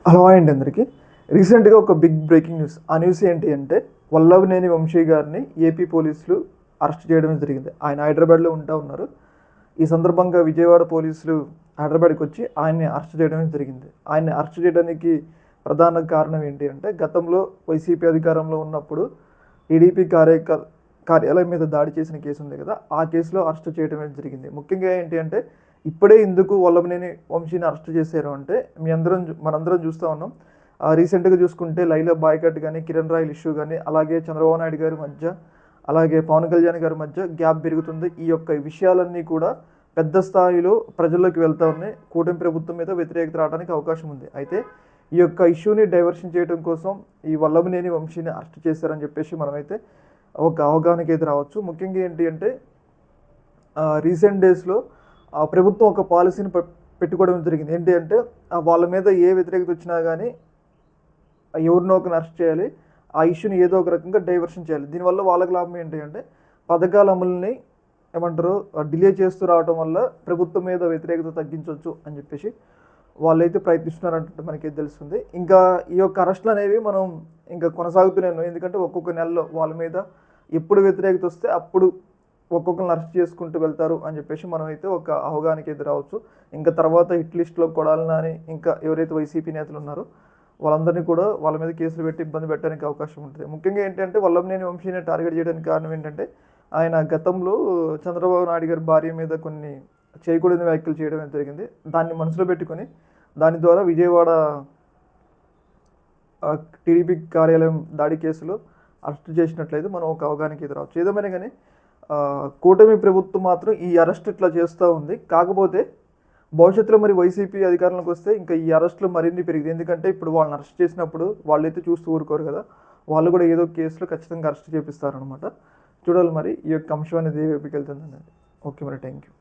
Hello అండి అందరికీ. రీసెంట్గా ఒక బిగ్ బ్రేకింగ్ న్యూస్. ఆ న్యూస్ ఏంటి అంటే వల్లభనేని వంశీ గారిని ఏపీ పోలీసులు అరెస్ట్ చేయడం జరిగింది. ఆయన హైదరాబాద్లో ఉన్నారు. ఈ సందర్భంగా విజయవాడ పోలీసులు హైదరాబాద్కి వచ్చి ఆయన్ని అరెస్ట్ చేయడం జరిగింది. ఆయన్ని అరెస్ట్ చేయడానికి ప్రధాన కారణం ఏంటి అంటే గతంలో వైసీపీ అధికారంలో ఉన్నప్పుడు టీడీపీ కార్యాలయం మీద దాడి చేసిన కేసు ఉంది కదా, ఆ కేసులో అరెస్ట్ చేయడం జరిగింది. ముఖ్యంగా ఏంటి అంటే ఇప్పుడే ఎందుకు వల్లభనేని వంశీని అరెస్ట్ చేశారు అంటే మనందరం చూస్తూ ఉన్నాం. రీసెంట్గా చూసుకుంటే లైలా బాయ్కట్ కానీ, కిరణ్ రాయల్ ఇష్యూ కానీ, అలాగే చంద్రబాబు నాయుడు గారి మధ్య, అలాగే పవన్ కళ్యాణ్ గారి మధ్య గ్యాప్ పెరుగుతుంది. ఈ యొక్క విషయాలన్నీ కూడా పెద్ద స్థాయిలో ప్రజల్లోకి వెళ్తూ ఉన్నాయి. కూటమి ప్రభుత్వం మీద వ్యతిరేకత రావడానికి అవకాశం ఉంది. అయితే ఈ యొక్క ఇష్యూని డైవర్షన్ చేయడం కోసం ఈ వల్లభనేని వంశీని అరెస్ట్ చేశారని చెప్పేసి మనమైతే ఒక అవగాహనకి అయితే రావచ్చు. ముఖ్యంగా ఏంటి అంటే రీసెంట్ డేస్లో ప్రభుత్వం ఒక పాలసీని పెట్టుకోవడం జరిగింది. ఏంటి అంటే వాళ్ళ మీద ఏ వ్యతిరేకత వచ్చినా కానీ ఎవరినో ఒకరిని అరెస్ట్ చేయాలి, ఆ ఇష్యూని ఏదో ఒక రకంగా డైవర్షన్ చేయాలి. దీనివల్ల వాళ్ళకి లాభం ఏంటి అంటే పథకాల అమలుని డిలే చేస్తూ రావడం వల్ల ప్రభుత్వం మీద వ్యతిరేకత తగ్గించవచ్చు అని చెప్పేసి వాళ్ళైతే ప్రయత్నిస్తున్నారంటే మనకైతే తెలుస్తుంది. ఇంకా ఈ యొక్క అరెస్టులు అనేవి మనం ఇంకా కొనసాగుతూనే ఉన్నాం. ఎందుకంటే ఒక్కొక్క నెలలో వాళ్ళ మీద ఎప్పుడు వ్యతిరేకత వస్తే అప్పుడు ఒక్కొక్కరిని అరెస్ట్ చేసుకుంటూ వెళ్తారు అని చెప్పేసి మనమైతే ఒక అవగాహనకి ఎదురవచ్చు. ఇంకా తర్వాత హిట్ లిస్ట్లో కొడాలి నాని, ఇంకా ఎవరైతే వైసీపీ నేతలు ఉన్నారో వాళ్ళందరినీ కూడా వాళ్ళ మీద కేసులు పెట్టి ఇబ్బంది పెట్టడానికి అవకాశం ఉంటుంది. ముఖ్యంగా ఏంటంటే వల్లభనేని వంశీని టార్గెట్ చేయడానికి కారణం ఏంటంటే ఆయన గతంలో చంద్రబాబు నాయుడు గారి భార్య మీద కొన్ని చేయకూడని వ్యాఖ్యలు చేయడం జరిగింది. దాన్ని మనసులో పెట్టుకొని దాని ద్వారా విజయవాడ టీడీపీ కార్యాలయం దాడి కేసులో అరెస్ట్ చేసినట్లయితే మనం ఒక అవగాహనకి ఎదురవచ్చు. ఏదేమైనా కానీ కూటమి ప్రభుత్వం మాత్రం ఈ అరెస్ట్ ఇట్లా చేస్తూ ఉంది. కాకపోతే భవిష్యత్తులో మరి వైసీపీ అధికారంలోకి వస్తే ఇంకా ఈ అరెస్టులు మరిన్ని పెరిగింది. ఎందుకంటే ఇప్పుడు వాళ్ళని అరెస్ట్ చేసినప్పుడు వాళ్ళైతే చూస్తూ ఊరుకోరు కదా, వాళ్ళు కూడా ఏదో కేసులో ఖచ్చితంగా అరెస్ట్ చేపిస్తారనమాట. చూడాలి మరి ఈ యొక్క అంశం అనేది ఏ వైపుకి వెళ్తుందని. ఓకే మరి, థ్యాంక్ యూ.